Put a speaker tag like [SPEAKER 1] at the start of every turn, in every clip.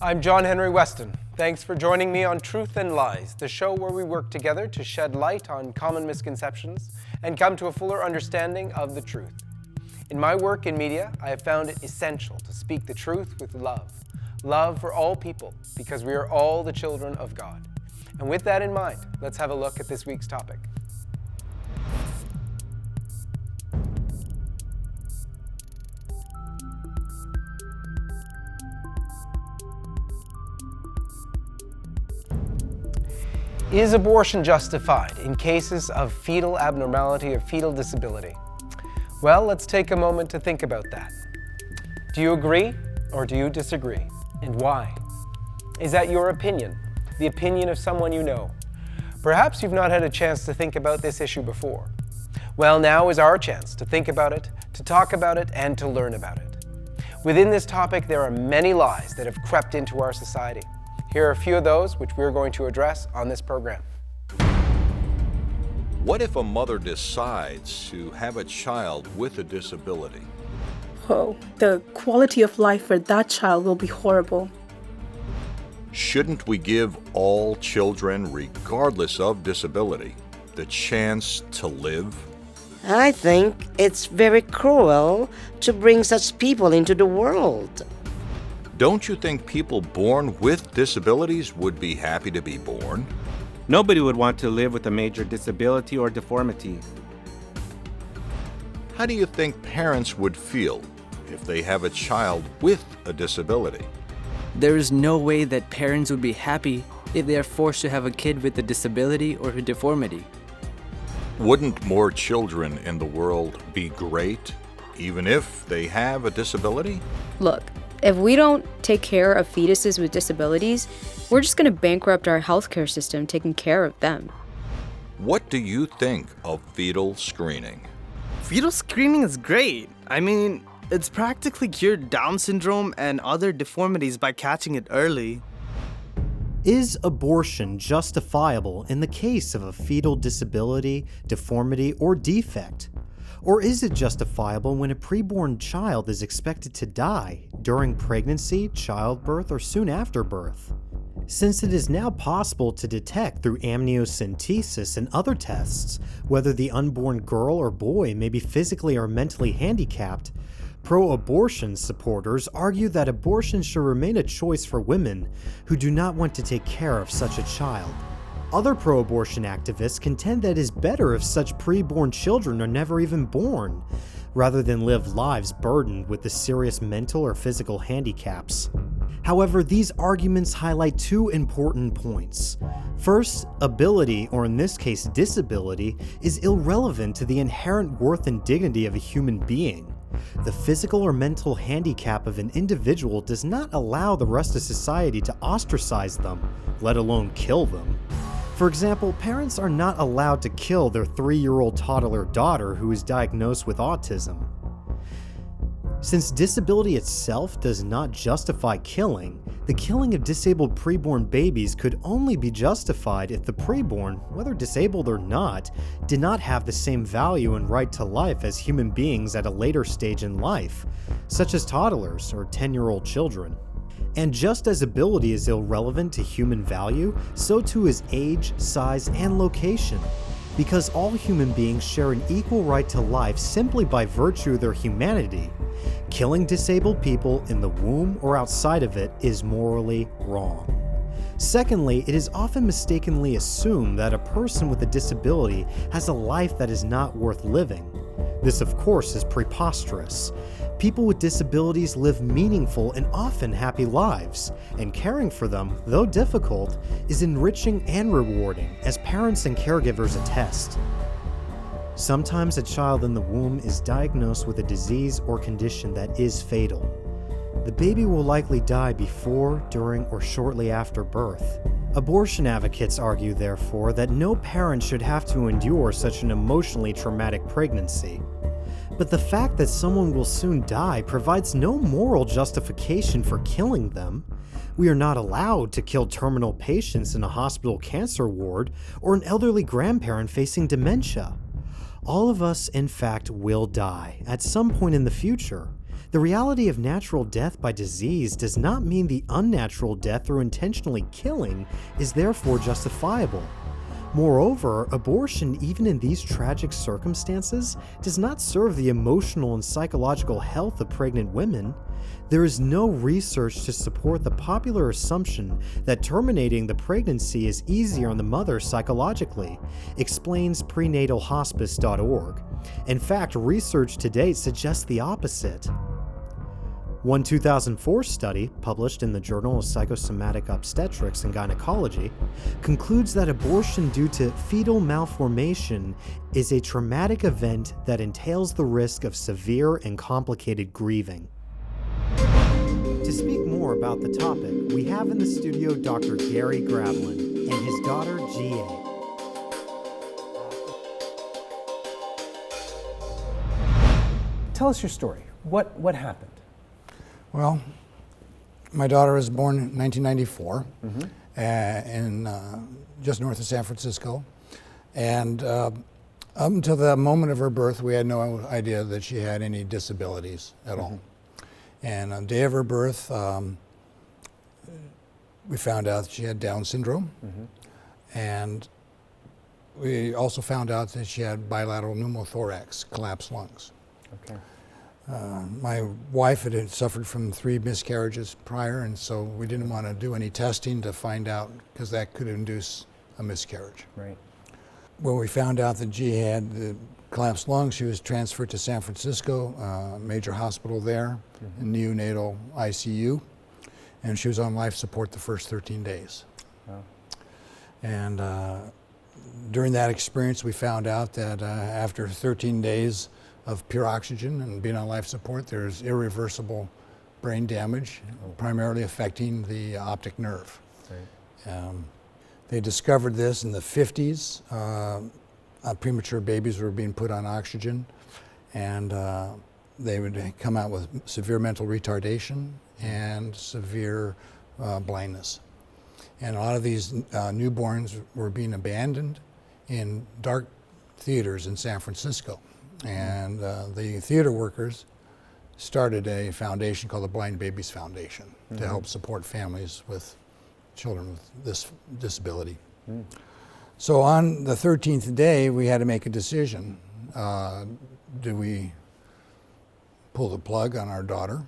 [SPEAKER 1] I'm John Henry Westen. Thanks for joining me on Truth and Lies, the show where we work together to shed light on common misconceptions and come to a fuller understanding of the truth. In my work in media, I have found it essential to speak the truth with love. Love for all people, because we are all the children of God. And with that in mind, let's have a look at this week's topic. Is abortion justified in cases of fetal abnormality or fetal disability? Well, let's take a moment to think about that. Do you agree or do you disagree? And why? Is that your opinion? The opinion of someone you know? Perhaps you've not had a chance to think about this issue before. Well, now is our chance to think about it, to talk about it, and to learn about it. Within this topic, there are many lies that have crept into our society. Here are a few of those which we're going to address on this program.
[SPEAKER 2] What if a mother decides to have a child with a disability?
[SPEAKER 3] Oh, the quality of life for that child will be horrible.
[SPEAKER 2] Shouldn't we give all children, regardless of disability, the chance to live?
[SPEAKER 4] I think it's very cruel to bring such people into the world.
[SPEAKER 2] Don't you think people born with disabilities would be happy to be born?
[SPEAKER 5] Nobody would want to live with a major disability or deformity.
[SPEAKER 2] How do you think parents would feel if they have a child with a disability?
[SPEAKER 6] There is no way that parents would be happy if they are forced to have a kid with a disability or a deformity.
[SPEAKER 2] Wouldn't more children in the world be great, even if they have a disability?
[SPEAKER 7] Look, if we don't take care of fetuses with disabilities, we're just going to bankrupt our healthcare system taking care of them.
[SPEAKER 2] What do you think of fetal screening?
[SPEAKER 8] Fetal screening is great. I mean, it's practically cured Down syndrome and other deformities by catching it early.
[SPEAKER 9] Is abortion justifiable in the case of a fetal disability, deformity, or defect? Or is it justifiable when a preborn child is expected to die during pregnancy, childbirth, or soon after birth? Since it is now possible to detect through amniocentesis and other tests whether the unborn girl or boy may be physically or mentally handicapped, pro-abortion supporters argue that abortion should remain a choice for women who do not want to take care of such a child. Other pro-abortion activists contend that it is better if such preborn children are never even born, rather than live lives burdened with the serious mental or physical handicaps. However, these arguments highlight two important points. First, ability, or in this case disability, is irrelevant to the inherent worth and dignity of a human being. The physical or mental handicap of an individual does not allow the rest of society to ostracize them, let alone kill them. For example, parents are not allowed to kill their 3-year-old toddler daughter who is diagnosed with autism. Since disability itself does not justify killing, the killing of disabled preborn babies could only be justified if the preborn, whether disabled or not, did not have the same value and right to life as human beings at a later stage in life, such as toddlers or 10-year-old children. And just as ability is irrelevant to human value, so too is age, size, and location. Because all human beings share an equal right to life simply by virtue of their humanity, killing disabled people in the womb or outside of it is morally wrong. Secondly, it is often mistakenly assumed that a person with a disability has a life that is not worth living. This, of course, is preposterous. People with disabilities live meaningful and often happy lives, and caring for them, though difficult, is enriching and rewarding, as parents and caregivers attest. Sometimes a child in the womb is diagnosed with a disease or condition that is fatal. The baby will likely die before, during, or shortly after birth. Abortion advocates argue, therefore, that no parent should have to endure such an emotionally traumatic pregnancy. But the fact that someone will soon die provides no moral justification for killing them. We are not allowed to kill terminal patients in a hospital cancer ward or an elderly grandparent facing dementia. All of us, in fact, will die at some point in the future. The reality of natural death by disease does not mean the unnatural death through intentionally killing is therefore justifiable. Moreover, abortion, even in these tragic circumstances, does not serve the emotional and psychological health of pregnant women. There is no research to support the popular assumption that terminating the pregnancy is easier on the mother psychologically, explains prenatalhospice.org. In fact, research to date suggests the opposite. One 2004 study, published in the Journal of Psychosomatic Obstetrics and Gynecology, concludes that abortion due to fetal malformation is a traumatic event that entails the risk of severe and complicated grieving. To speak more about the topic, we have in the studio Dr. Gary Grablin and his daughter Gihea.
[SPEAKER 1] Tell us your story. What happened?
[SPEAKER 10] Well, my daughter was born in 1994 in just north of San Francisco. And up until the moment of her birth, we had no idea that she had any disabilities at all. And on the day of her birth, we found out that she had Down syndrome. And we also found out that she had bilateral pneumothorax, collapsed lungs.
[SPEAKER 1] Okay.
[SPEAKER 10] My wife had suffered from 3 miscarriages prior, and so we didn't want to do any testing to find out, because that could induce a miscarriage.
[SPEAKER 1] Right.
[SPEAKER 10] When we found out that G had the collapsed lungs, she was transferred to San Francisco, major hospital there, in neonatal ICU, and she was on life support the first 13 days.
[SPEAKER 1] Wow.
[SPEAKER 10] And during that experience, we found out that after 13 days of pure oxygen and being on life support, there's irreversible brain damage, primarily affecting the optic nerve.
[SPEAKER 1] Right.
[SPEAKER 10] They discovered this in the 50s. Premature babies were being put on oxygen, and they would come out with severe mental retardation and severe blindness. And a lot of these newborns were being abandoned in dark theaters in San Francisco. And the theater workers started a foundation called the Blind Babies Foundation to help support families with children with this disability. So on the 13th day, we had to make a decision. Do we pull the plug on our daughter?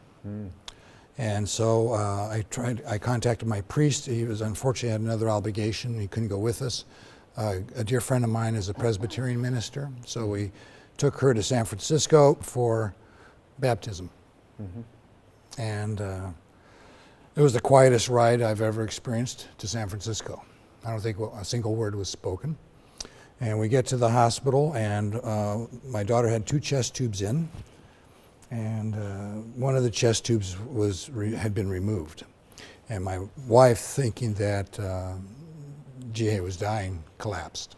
[SPEAKER 10] And so I contacted my priest. He was unfortunately had another obligation. He couldn't go with us. A dear friend of mine is a Presbyterian minister, so we took her to San Francisco for baptism. And it was the quietest ride I've ever experienced to San Francisco. I don't think a single word was spoken. And we get to the hospital, and my daughter had 2 chest tubes in, and one of the chest tubes had been removed. And my wife, thinking that Gihea was dying, collapsed.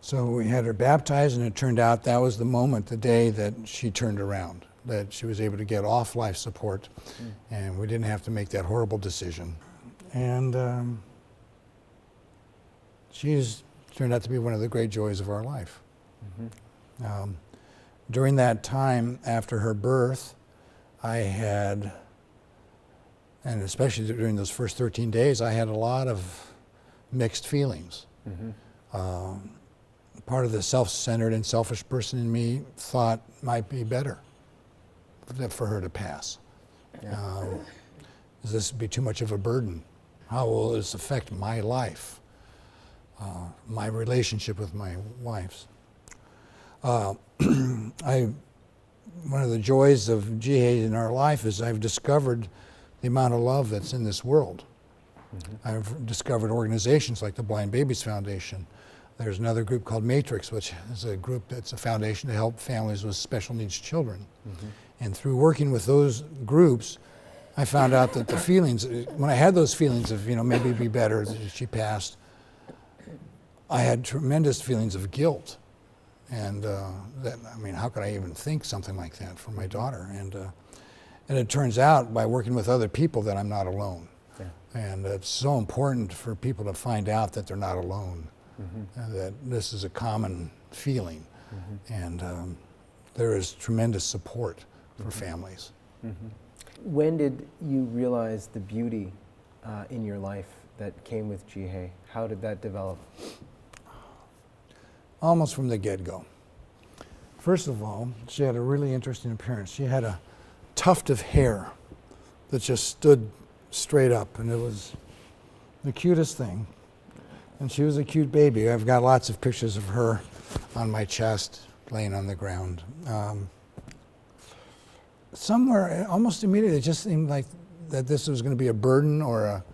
[SPEAKER 10] So we had her baptized, and it turned out that was the moment, the day that she turned around, that she was able to get off life support, and we didn't have to make that horrible decision. And she's turned out to be one of the great joys of our life. During that time after her birth, I had, and especially during those first 13 days, I had a lot of mixed feelings. Part of the self-centered and selfish person in me thought might be better for her to pass. Does this be too much of a burden? How will this affect my life, my relationship with my wife's? One of the joys of Gihea in our life is I've discovered the amount of love that's in this world. I've discovered organizations like the Blind Babies Foundation. There's another group called Matrix, which is a group that's a foundation to help families with special needs children. And through working with those groups, I found out that the feelings, when I had those feelings of, maybe it'd be better if she passed, I had tremendous feelings of guilt. And how could I even think something like that for my daughter? And it turns out by working with other people that I'm not alone. And it's so important for people to find out that they're not alone. That this is a common feeling, and there is tremendous support for families.
[SPEAKER 1] When did you realize the beauty in your life that came with Gihea? How did that develop?
[SPEAKER 10] Almost from the get-go. First of all, she had a really interesting appearance. She had a tuft of hair that just stood straight up, and it was the cutest thing. And she was a cute baby. I've got lots of pictures of her on my chest, laying on the ground. Somewhere, almost immediately, it just seemed like that this was going to be a burden or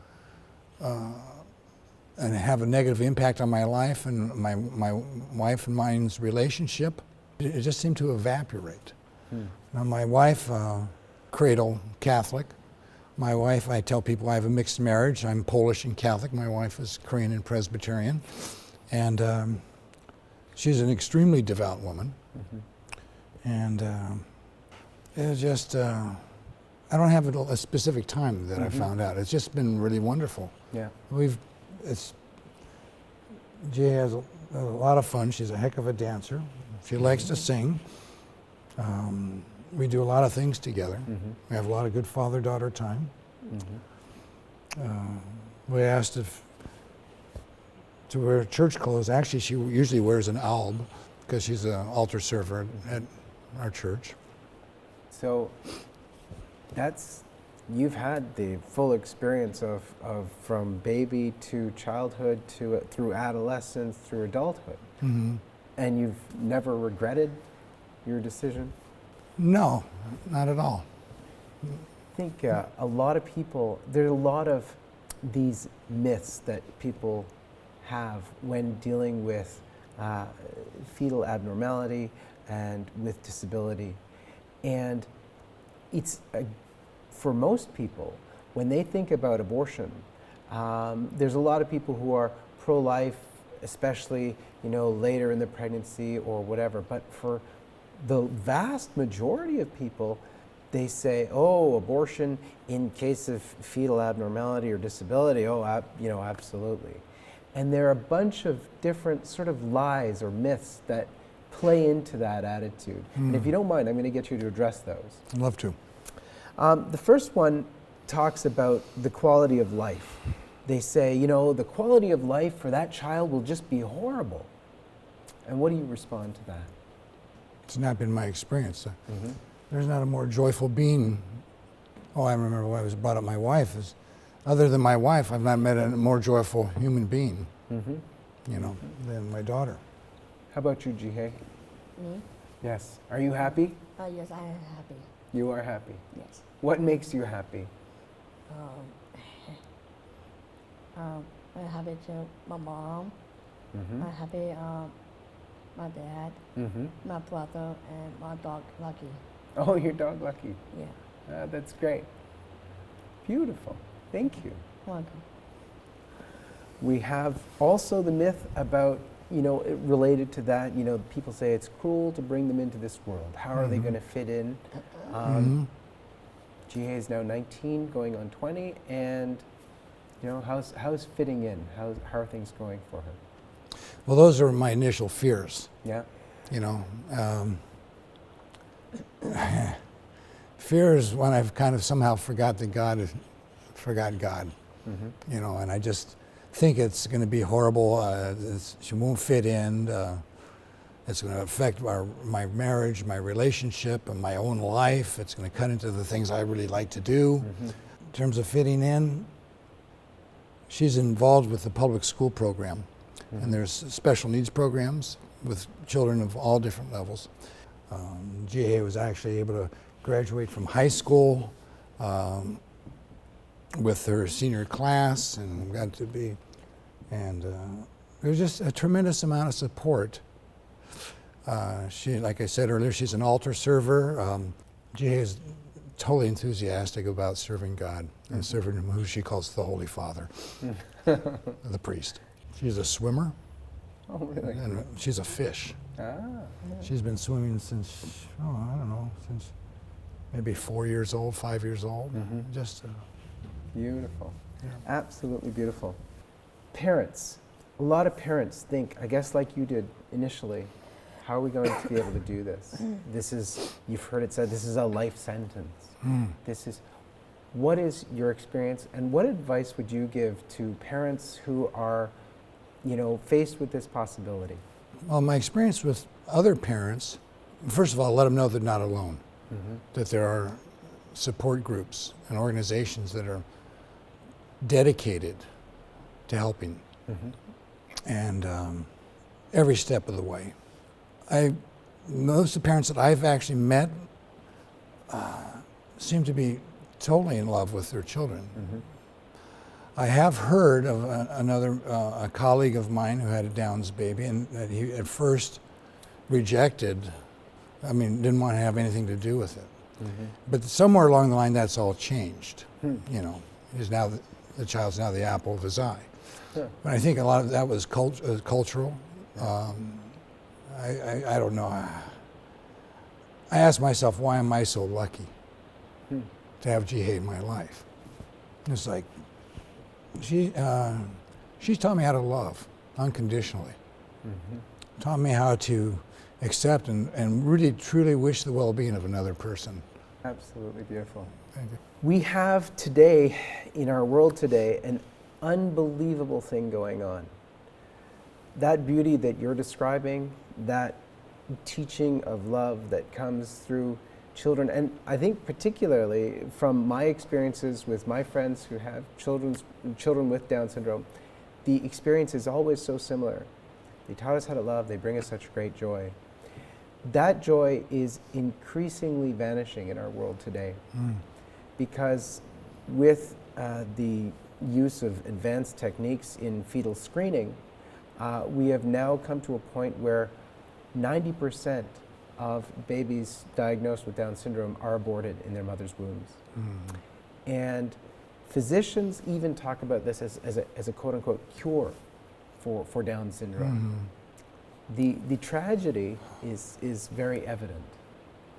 [SPEAKER 10] and have a negative impact on my life and my wife and mine's relationship. It just seemed to evaporate. Now, my wife, cradle Catholic. My wife, I tell people I have a mixed marriage. I'm Polish and Catholic. My wife is Korean and Presbyterian. And she's an extremely devout woman. And it was just, I don't have a specific time that I found out. It's just been really wonderful.
[SPEAKER 1] Yeah.
[SPEAKER 10] Gihea has a lot of fun. She's a heck of a dancer. She likes to sing. We do a lot of things together. We have a lot of good father-daughter time. We asked if to wear church clothes. Actually, she usually wears an alb because she's an altar server at our church.
[SPEAKER 1] So you've had the full experience of from baby to childhood to through adolescence through adulthood. And you've never regretted your decision?
[SPEAKER 10] No, not at all.
[SPEAKER 1] I think a lot of people, there are a lot of these myths that people have when dealing with fetal abnormality and with disability. And it's, for most people, when they think about abortion, there's a lot of people who are pro-life, especially, later in the pregnancy or whatever. But for the vast majority of people, they say, oh, abortion in case of fetal abnormality or disability, absolutely. And there are a bunch of different sort of lies or myths that play into that attitude. And if you don't mind, I'm going to get you to address those.
[SPEAKER 10] I'd love to.
[SPEAKER 1] The first one talks about the quality of life. They say, the quality of life for that child will just be horrible. And what do you respond to that?
[SPEAKER 10] It's not been my experience. There's not a more joyful being. Oh, I remember when I was brought up my wife. Other than my wife, I've not met a more joyful human being, than my daughter.
[SPEAKER 1] How about you, Gihea?
[SPEAKER 11] Me?
[SPEAKER 1] Yes. Are you happy?
[SPEAKER 11] Yes, I am happy.
[SPEAKER 1] You are happy?
[SPEAKER 11] Yes.
[SPEAKER 1] What makes you happy?
[SPEAKER 11] I'm happy to my mom. I'm happy my dad, my brother, and my dog Lucky.
[SPEAKER 1] Oh, your dog Lucky.
[SPEAKER 11] Yeah.
[SPEAKER 1] That's great. Beautiful. Thank you.
[SPEAKER 11] Welcome.
[SPEAKER 1] We have also the myth about, related to that, people say it's cruel to bring them into this world. How are they going to fit in? Gihea is now 19, going on 20, and how's fitting in? How are things going for her?
[SPEAKER 10] Well, those are my initial fears.
[SPEAKER 1] Yeah.
[SPEAKER 10] Fear is when I've kind of somehow forgot God. And I just think it's going to be horrible. She won't fit in. It's going to affect my marriage, my relationship, and my own life. It's going to cut into the things I really like to do. In terms of fitting in, she's involved with the public school program. And there's special needs programs with children of all different levels. Gihea was actually able to graduate from high school with her senior class and got to be, and there was just a tremendous amount of support. She, like I said earlier, she's an altar server. Gihea is totally enthusiastic about serving God and serving him, who she calls the Holy Father, the priest. She's a swimmer.
[SPEAKER 1] Oh, really?
[SPEAKER 10] And she's a fish. She's been swimming since, since maybe 4 years old, 5 years old. Just
[SPEAKER 1] beautiful. Yeah. Absolutely beautiful. Parents. A lot of parents think, I guess like you did initially, How are we going to be able to do this? This is, you've heard it said, this is a life sentence. What is your experience, and what advice would you give to parents who are, faced with this possibility?
[SPEAKER 10] Well, my experience with other parents, first of all, let them know they're not alone, that there are support groups and organizations that are dedicated to helping, and every step of the way. Most of the parents that I've actually met seem to be totally in love with their children. I have heard of a colleague of mine who had a Down's baby, and that he at first rejected, didn't want to have anything to do with it. But somewhere along the line, that's all changed. He's now the child's now the apple of his eye. But I think a lot of that was cultural. I don't know. I ask myself, why am I so lucky to have Gihea in my life? It's like, she's taught me how to love unconditionally. Taught me how to accept and really truly wish the well-being of another person.
[SPEAKER 1] Absolutely beautiful.
[SPEAKER 10] Thank you.
[SPEAKER 1] We have today, in our world today, an unbelievable thing going on. That beauty that you're describing, that teaching of love that comes through children, and I think particularly from my experiences with my friends who have children with Down syndrome, the experience is always so similar. They taught us how to love, they bring us such great joy. That joy is increasingly vanishing in our world today because with the use of advanced techniques in fetal screening, we have now come to a point where 90% of babies diagnosed with Down syndrome are aborted in their mother's wombs. And physicians even talk about this as a quote-unquote cure for Down syndrome. The tragedy is very evident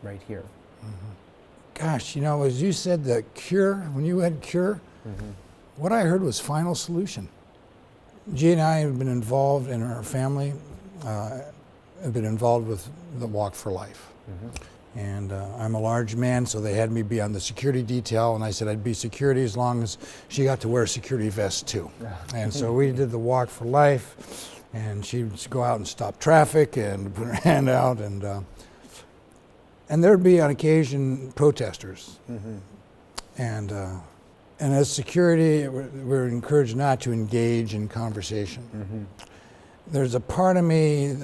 [SPEAKER 1] right here.
[SPEAKER 10] Gosh, as you said, the cure, when you had cure, what I heard was final solution. Gihea and I have been involved in our family, have been involved with the Walk for Life. And I'm a large man, so they had me be on the security detail, and I said I'd be security as long as she got to wear a security vest too. And so we did the Walk for Life, and she'd go out and stop traffic and put her hand out, and there'd be on occasion protesters. And as security, we're encouraged not to engage in conversation. There's a part of me,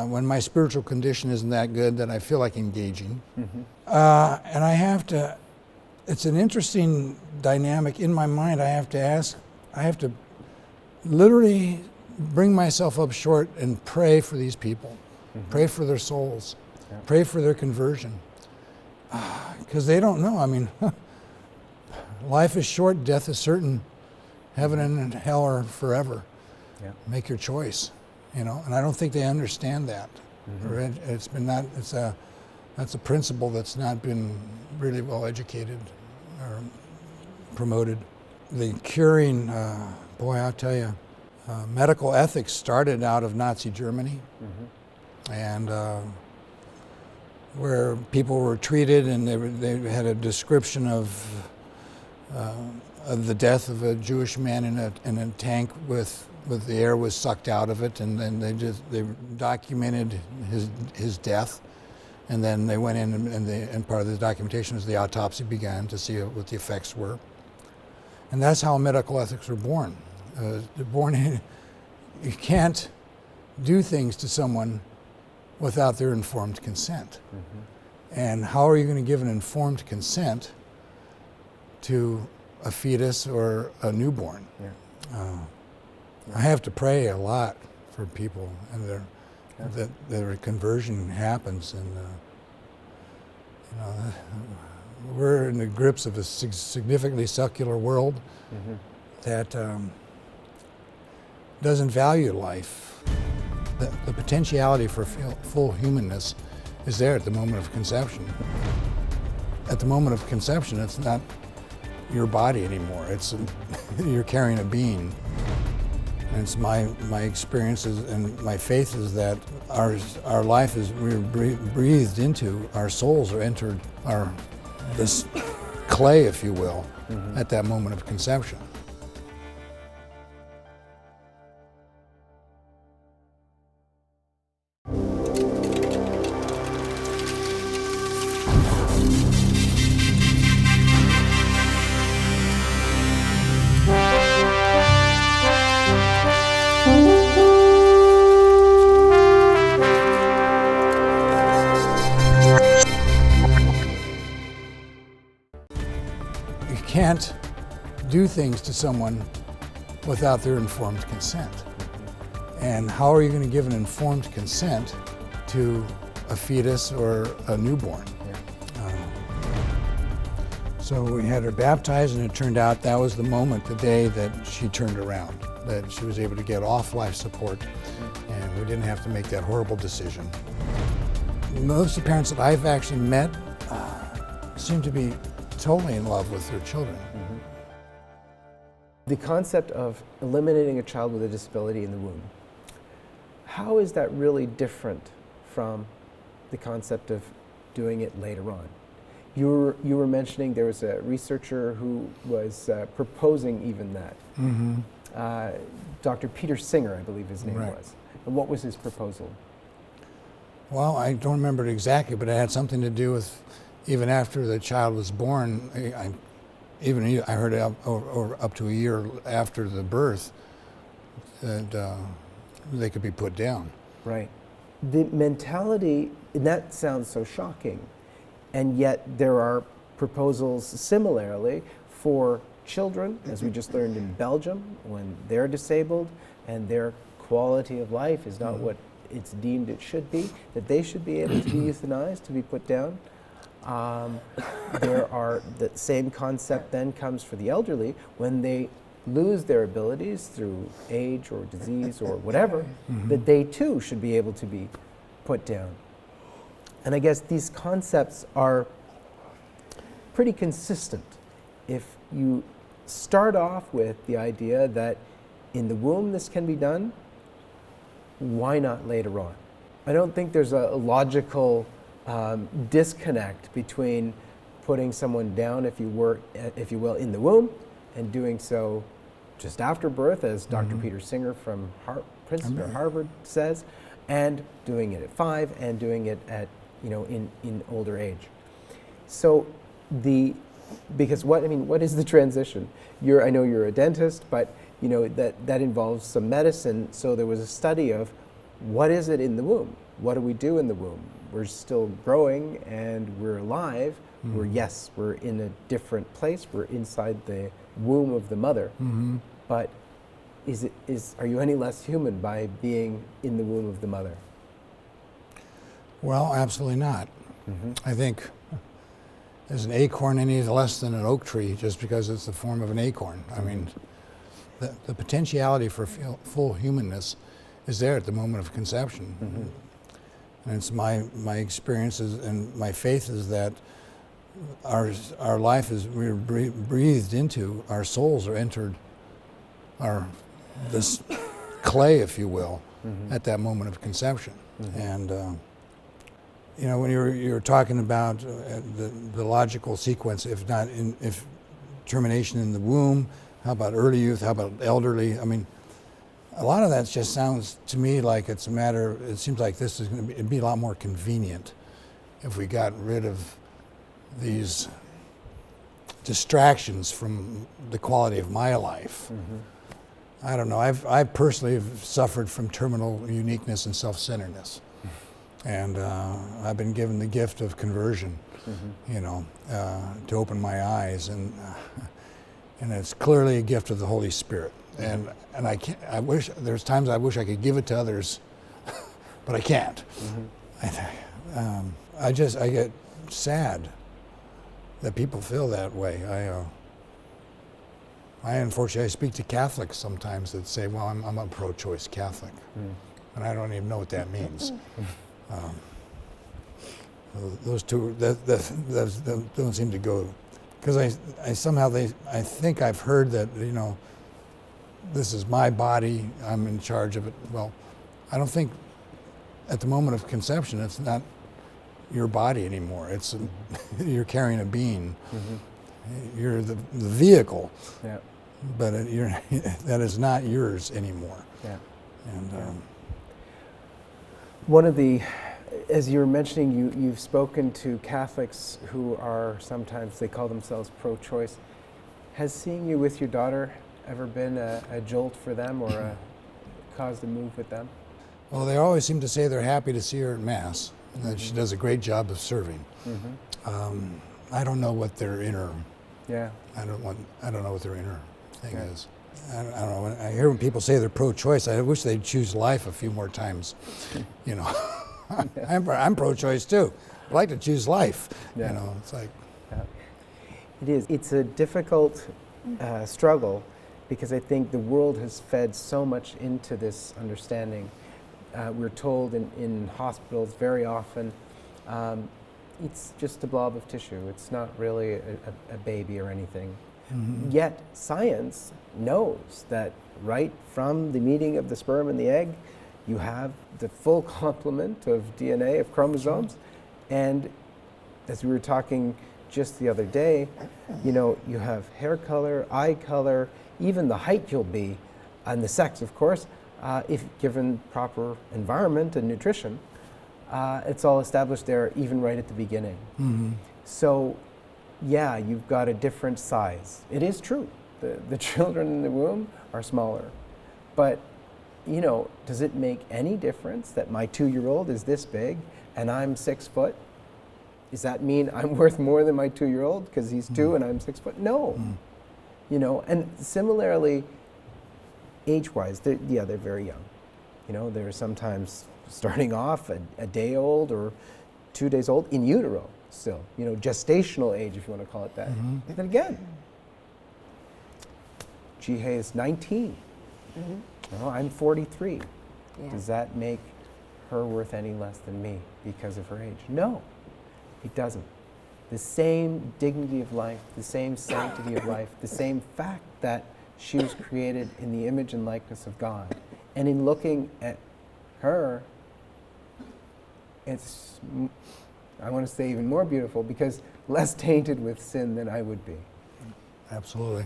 [SPEAKER 10] when my spiritual condition isn't that good, that I feel like engaging. And I have to, it's an interesting dynamic in my mind. I have to literally bring myself up short and pray for these people, pray for their souls, pray for their conversion. Because they don't know. Life is short, death is certain. Heaven and hell are forever. Make your choice. And I don't think they understand that. That's a principle that's not been really well educated or promoted. The curing, boy, I'll tell you, medical ethics started out of Nazi Germany, and where people were treated, and they had a description of the death of a Jewish man in a tank with the air was sucked out of it, and then they documented his death, and then they went in and part of the documentation was the autopsy began to see what the effects were, and that's how medical ethics were born. They're born in, you can't do things to someone without their informed consent, and how are you going to give an informed consent to a fetus or a newborn? I have to pray a lot for people, and that their conversion happens. And we're in the grips of a significantly secular world that doesn't value life. The potentiality for full humanness is there at the moment of conception. At the moment of conception, it's not your body anymore. You're carrying a being. And it's my experiences and my faith is that our life is we're breathed into, our souls are entered this clay, if you will, at that moment of conception. You can't do things to someone without their informed consent. And how are you going to give an informed consent to a fetus or a newborn? So we had her baptized, and it turned out that was the moment, the day that she turned around, that she was able to get off life support, and we didn't have to make that horrible decision. Most of the parents that I've actually met seem to be totally in love with their children.
[SPEAKER 1] The concept of eliminating a child with a disability in the womb, how is that really different from the concept of doing it later on? You were mentioning there was a researcher who was proposing even that. Dr. Peter Singer, I believe his name was. And what was his proposal?
[SPEAKER 10] Well, I don't remember it exactly, but it had something to do with even after the child was born. I heard up to a year after the birth that they could be put down.
[SPEAKER 1] Right. The mentality, and that sounds so shocking, and yet there are proposals similarly for children, as we just learned in Belgium, when they're disabled and their quality of life is not what it's deemed it should be, that they should be able to be euthanized, to be put down. The same concept then comes for the elderly when they lose their abilities through age or disease or whatever, that they too should be able to be put down. And I guess these concepts are pretty consistent. If you start off with the idea that in the womb this can be done, why not later on? I don't think there's a logical disconnect between putting someone down, if you will, in the womb, and doing so just after birth, as Dr. Peter Singer from Princeton or Harvard says, and doing it at 5 and doing it at in older age. So because what is the transition? I know you're a dentist, but that involves some medicine. So there was a study of what is it in the womb? What do we do in the womb? We're still growing and we're alive. We're in a different place. We're inside the womb of the mother. But are you any less human by being in the womb of the mother?
[SPEAKER 10] Well, absolutely not. I think is an acorn any less than an oak tree just because it's the form of an acorn? I mean, the potentiality for full humanness is there at the moment of conception. And it's my experiences and my faith is that our life is we're breathed into, our souls are entered this clay, if you will, at that moment of conception. And when you're talking about the logical sequence, if termination in the womb, how about early youth, how about elderly? I mean, a lot of that just sounds to me like it's a matter, it seems like this is going to be a lot more convenient if we got rid of these distractions from the quality of my life. I don't know, I personally have suffered from terminal uniqueness and self-centeredness. And I've been given the gift of conversion, to open my eyes, and it's clearly a gift of the Holy Spirit. And there's times I wish I could give it to others, but I can't. I get sad that people feel that way. Unfortunately, I speak to Catholics sometimes that say, well, I'm a pro-choice Catholic. And I don't even know what that means. Those two, that don't seem to go, because I think I've heard that, this is my body, I'm in charge of it. Well, I don't think at the moment of conception it's not your body anymore. It's you're carrying a being. You're the vehicle, but that is not yours anymore. And
[SPEAKER 1] one of the, as you were mentioning, you've spoken to Catholics who are sometimes, they call themselves pro-choice. Has seeing you with your daughter ever been a jolt for them or caused a move with them?
[SPEAKER 10] Well, they always seem to say they're happy to see her at Mass, and that she does a great job of serving. I don't know what their inner, I don't know what their inner thing is. I don't know. I hear when people say they're pro-choice, I wish they'd choose life a few more times. You know, I'm pro-choice too. I like to choose life. You know, it's like.
[SPEAKER 1] It is. It's a difficult struggle because I think the world has fed so much into this understanding. We're told in hospitals very often, it's just a blob of tissue. It's not really a baby or anything. Yet science knows that right from the meeting of the sperm and the egg, you have the full complement of DNA, of chromosomes. And as we were talking just the other day, you know, you have hair color, eye color, even the height you'll be, and the sex, of course, if given proper environment and nutrition. It's all established there even right at the beginning. So, yeah, you've got a different size. It is true. The children in the womb are smaller. But, you know, does it make any difference that my 2-year-old is this big and I'm 6 foot? Does that mean I'm worth more than my 2-year-old because he's 2 and I'm 6 foot? No. You know, and similarly, age-wise, they're very young. You know, they're sometimes starting off a day old or 2 days old in utero still. You know, gestational age, if you want to call it that. And then again, Gihea is 19. Well, I'm 43. Does that make her worth any less than me because of her age? No, it doesn't. The same dignity of life, the same sanctity of life, the same fact that she was created in the image and likeness of God. And in looking at her, it's, I want to say even more beautiful because less tainted with sin than I would be.
[SPEAKER 10] Absolutely.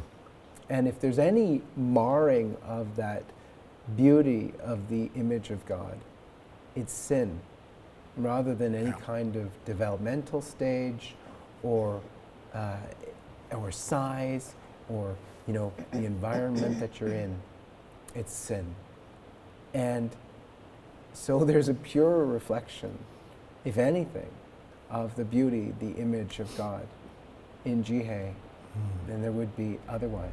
[SPEAKER 1] And if there's any marring of that beauty of the image of God, it's sin, rather than any kind of developmental stage or size or, you know, the environment that you're in. It's sin. And so there's a pure reflection, if anything, of the beauty, the image of God in Gihea than there would be otherwise.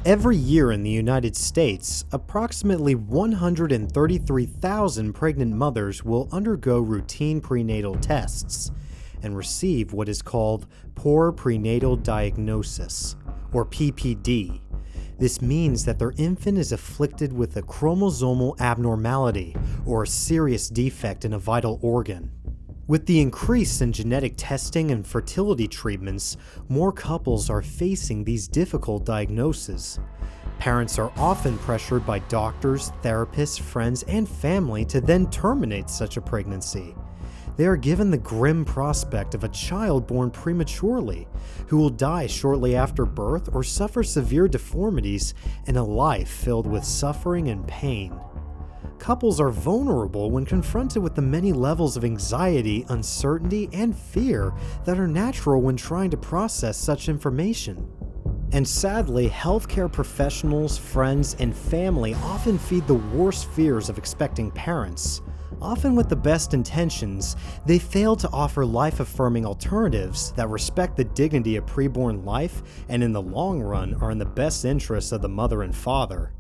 [SPEAKER 9] Every year in the United States, approximately 133,000 pregnant mothers will undergo routine prenatal tests and receive what is called poor prenatal diagnosis, or PPD. This means that their infant is afflicted with a chromosomal abnormality or a serious defect in a vital organ. With the increase in genetic testing and fertility treatments, more couples are facing these difficult diagnoses. Parents are often pressured by doctors, therapists, friends, and family to then terminate such a pregnancy. They are given the grim prospect of a child born prematurely, who will die shortly after birth or suffer severe deformities and a life filled with suffering and pain. Couples are vulnerable when confronted with the many levels of anxiety, uncertainty, and fear that are natural when trying to process such information. And sadly, healthcare professionals, friends, and family often feed the worst fears of expecting parents. Often with the best intentions, they fail to offer life-affirming alternatives that respect the dignity of preborn life and in the long run are in the best interests of the mother and father.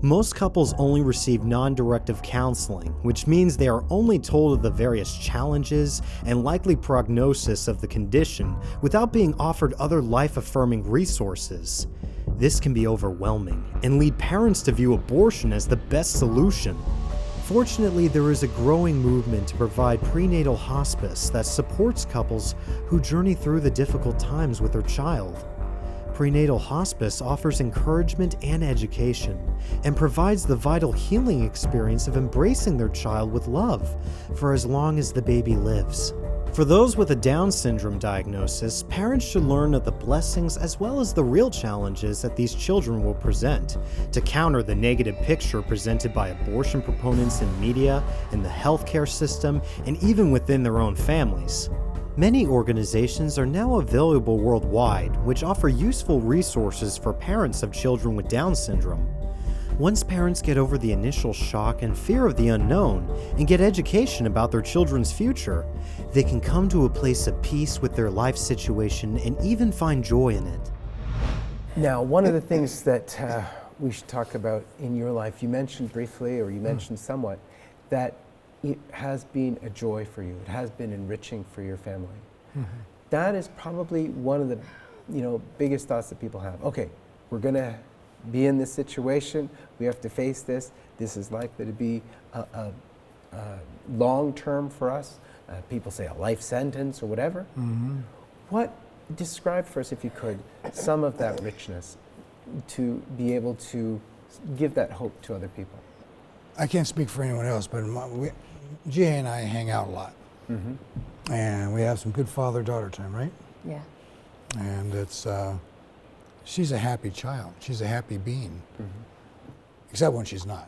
[SPEAKER 9] Most couples only receive non-directive counseling, which means they are only told of the various challenges and likely prognosis of the condition without being offered other life-affirming resources. This can be overwhelming and lead parents to view abortion as the best solution. Fortunately, there is a growing movement to provide prenatal hospice that supports couples who journey through the difficult times with their child. Prenatal hospice offers encouragement and education and provides the vital healing experience of embracing their child with love for as long as the baby lives. For those with a Down syndrome diagnosis, parents should learn of the blessings as well as the real challenges that these children will present to counter the negative picture presented by abortion proponents in media, in the healthcare system, and even within their own families. Many organizations are now available worldwide, which offer useful resources for parents of children with Down syndrome. Once parents get over the initial shock and fear of the unknown and get education about their children's future, they can come to a place of peace with their life situation and even find joy in it.
[SPEAKER 1] Now, one of the things that we should talk about in your life, you mentioned briefly, or you mentioned somewhat, that it has been a joy for you. It has been enriching for your family. That is probably one of the, biggest thoughts that people have. Okay, we're going to be in this situation. We have to face this. This is likely to be a long term for us. People say a life sentence or whatever. Describe for us, if you could, some of that richness to be able to give that hope to other people.
[SPEAKER 10] I can't speak for anyone else, but Gihea and I hang out a lot. And we have some good father-daughter time, right?
[SPEAKER 11] Yeah.
[SPEAKER 10] And it's, she's a happy child. She's a happy being. Except when she's not.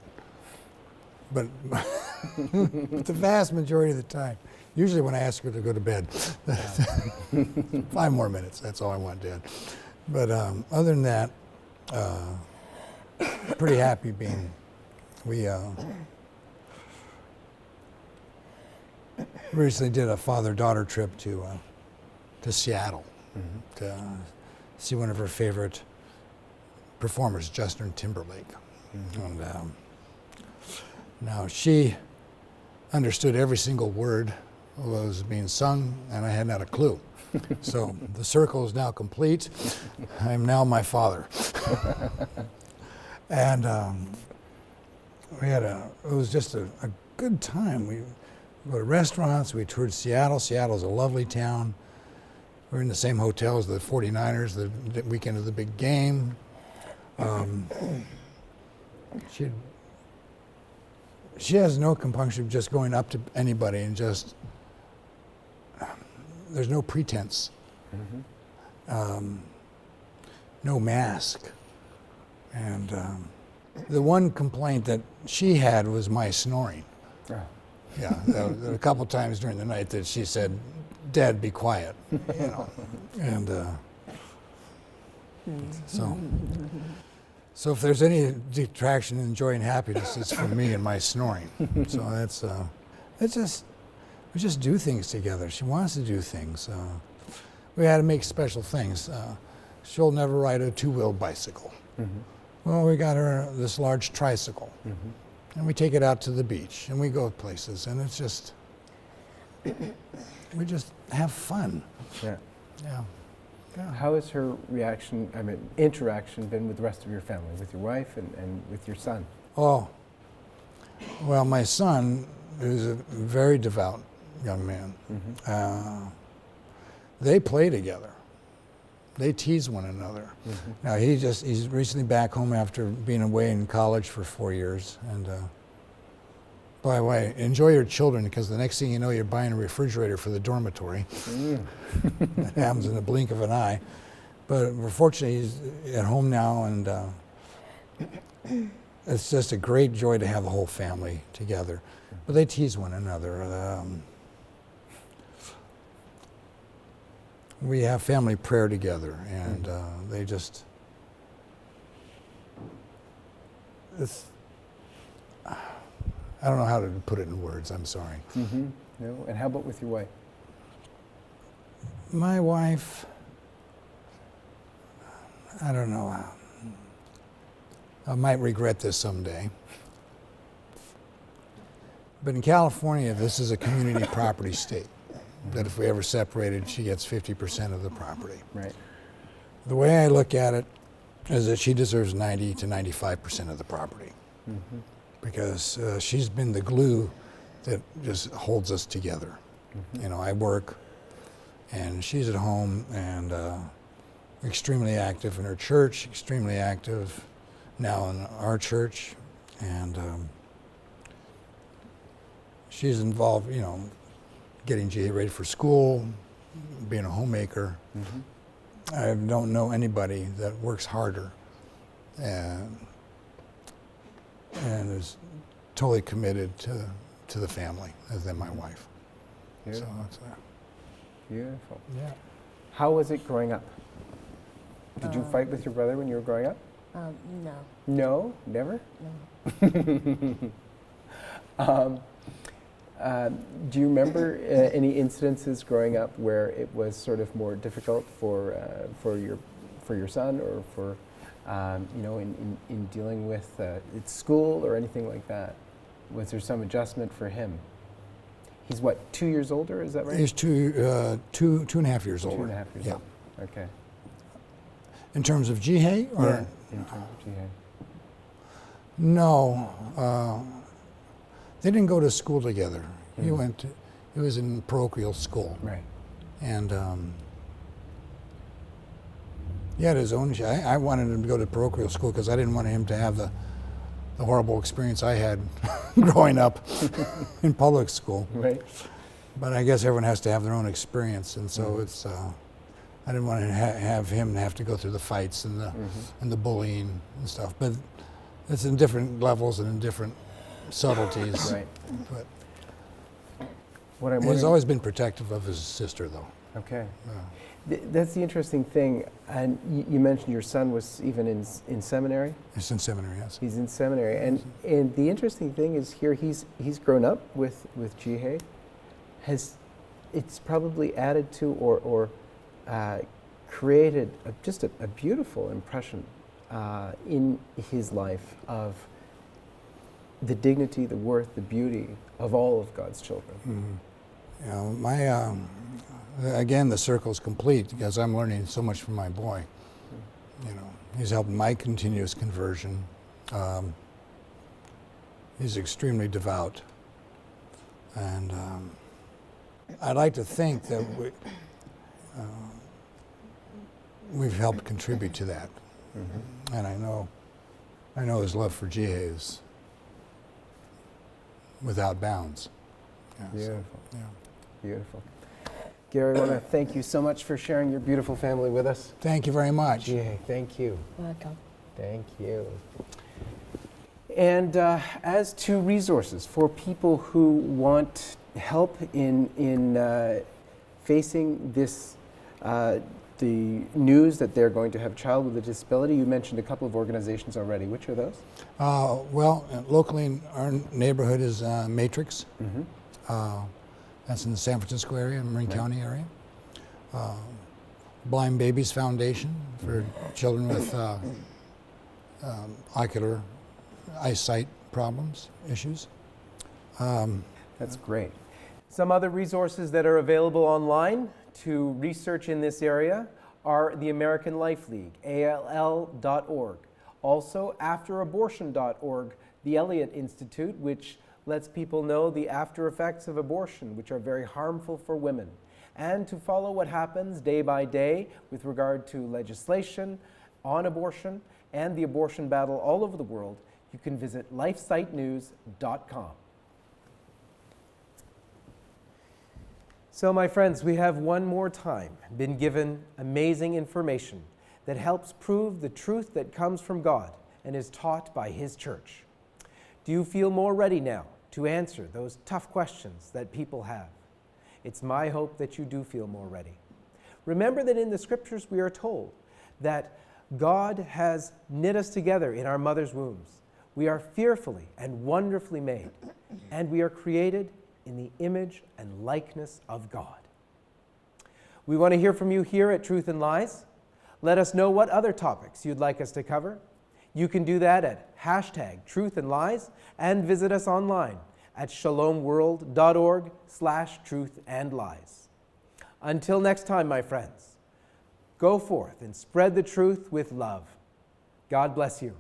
[SPEAKER 10] But the vast majority of the time, usually when I ask her to go to bed, 5 more minutes, that's all I want, Dad. But other than that, pretty happy being. We recently did a father-daughter trip to Seattle to see one of her favorite performers, Justin Timberlake. And now she understood every single word that was being sung, and I had not a clue. So the circle is now complete. I am now my father. And it was just a good time. We go to restaurants, we toured Seattle. Seattle's a lovely town. We're in the same hotel as the 49ers the weekend of the big game. She has no compunction of just going up to anybody and just, there's no pretense. No mask. And the one complaint that she had was my snoring. Yeah, there were a couple times during the night that she said, "Dad, be quiet," and so if there's any detraction in joy and happiness, it's from me and my snoring. So we just do things together. She wants to do things. We had to make special things. She'll never ride a 2-wheel bicycle. Well, we got her this large tricycle. And we take it out to the beach, and we go places, and it's just, we just have fun.
[SPEAKER 1] Yeah.
[SPEAKER 10] Yeah.
[SPEAKER 1] How has her interaction been with the rest of your family, with your wife and with your son?
[SPEAKER 10] Oh, well, my son is a very devout young man. They play together. They tease one another. Now he's recently back home after being away in college for 4 years. And by the way, enjoy your children, because the next thing you know, you're buying a refrigerator for the dormitory. That happens in the blink of an eye. But we're fortunate he's at home now, and it's just a great joy to have the whole family together. But they tease one another. We have family prayer together, and they just, I don't know how to put it in words, I'm sorry.
[SPEAKER 1] No? And how about with your wife?
[SPEAKER 10] My wife, I don't know, I might regret this someday. But in California, this is a community property state. That if we ever separated, she gets 50% of the property.
[SPEAKER 1] Right.
[SPEAKER 10] The way I look at it is that she deserves 90 to 95% of the property. Because she's been the glue that just holds us together. I work, and she's at home, and extremely active in her church, extremely active now in our church, and she's involved, getting Gihea ready for school, being a homemaker. I don't know anybody that works harder and is totally committed to the family than my wife.
[SPEAKER 1] Beautiful.
[SPEAKER 10] So that's that.
[SPEAKER 1] Beautiful.
[SPEAKER 10] Yeah.
[SPEAKER 1] How was it growing up? Did you fight with your brother when you were growing up?
[SPEAKER 11] No.
[SPEAKER 1] No? Never?
[SPEAKER 11] No.
[SPEAKER 1] Do you remember any incidences growing up where it was sort of more difficult for your son, or for in dealing with its school or anything like that? Was there some adjustment for him? He's what, 2 years older? Is that right?
[SPEAKER 10] He's two and a half years older.
[SPEAKER 1] 2.5 years
[SPEAKER 10] Yeah.
[SPEAKER 1] old. Okay.
[SPEAKER 10] In terms of Gihea, or
[SPEAKER 1] Yeah. In terms of Gihea.
[SPEAKER 10] no, they didn't go to school together. He was in parochial school.
[SPEAKER 1] Right.
[SPEAKER 10] And he had his own. I wanted him to go to parochial school because I didn't want him to have the horrible experience I had growing up in public school.
[SPEAKER 1] Right.
[SPEAKER 10] But I guess everyone has to have their own experience, and so it's. I didn't want to have him have to go through the fights and the bullying and stuff. But it's in different levels and in different subtleties.
[SPEAKER 1] Right.
[SPEAKER 10] But
[SPEAKER 1] What I'm
[SPEAKER 10] he's
[SPEAKER 1] wondering-
[SPEAKER 10] always been protective of his sister, though.
[SPEAKER 1] Okay. That's the interesting thing. And you mentioned your son was even in seminary.
[SPEAKER 10] He's in seminary, yes.
[SPEAKER 1] He's in seminary, and the interesting thing is here he's grown up with Gihea. It's probably added to or created just a beautiful impression in his life of the dignity, the worth, the beauty of all of God's children.
[SPEAKER 10] Mm-hmm. Again, the circle's complete because I'm learning so much from my boy. He's helped my continuous conversion. He's extremely devout, and I'd like to think that we've helped contribute to that. Mm-hmm. And I know his love for Gihea is without bounds. Yeah,
[SPEAKER 1] Beautiful.
[SPEAKER 10] So, yeah.
[SPEAKER 1] Beautiful. Gary, I want to thank you so much for sharing your beautiful family with us.
[SPEAKER 10] Thank you very much.
[SPEAKER 1] Gihea, thank you.
[SPEAKER 11] Welcome.
[SPEAKER 1] Thank you. And as to resources for people who want help in facing this, the news that they're going to have a child with a disability, you mentioned a couple of organizations already. Which are those?
[SPEAKER 10] Locally in our neighborhood is Matrix.
[SPEAKER 1] Mm-hmm.
[SPEAKER 10] That's in the San Francisco area, Marin County area. Blind Babies Foundation for children with ocular eyesight problems, issues.
[SPEAKER 1] That's great. Some other resources that are available online to research in this area are the American Life League, ALL.org. Also, afterabortion.org, the Elliott Institute, which lets people know the after effects of abortion, which are very harmful for women. And to follow what happens day by day with regard to legislation on abortion and the abortion battle all over the world, you can visit lifesitenews.com. So, my friends, we have one more time been given amazing information that helps prove the truth that comes from God and is taught by His church. Do you feel more ready now to answer those tough questions that people have? It's my hope that you do feel more ready. Remember that in the Scriptures we are told that God has knit us together in our mother's wombs. We are fearfully and wonderfully made, and we are created in the image and likeness of God. We want to hear from you here at Truth and Lies. Let us know what other topics you'd like us to cover. You can do that at #TruthAndLies and visit us online at shalomworld.org/truthandlies. Until next time, my friends, go forth and spread the truth with love. God bless you.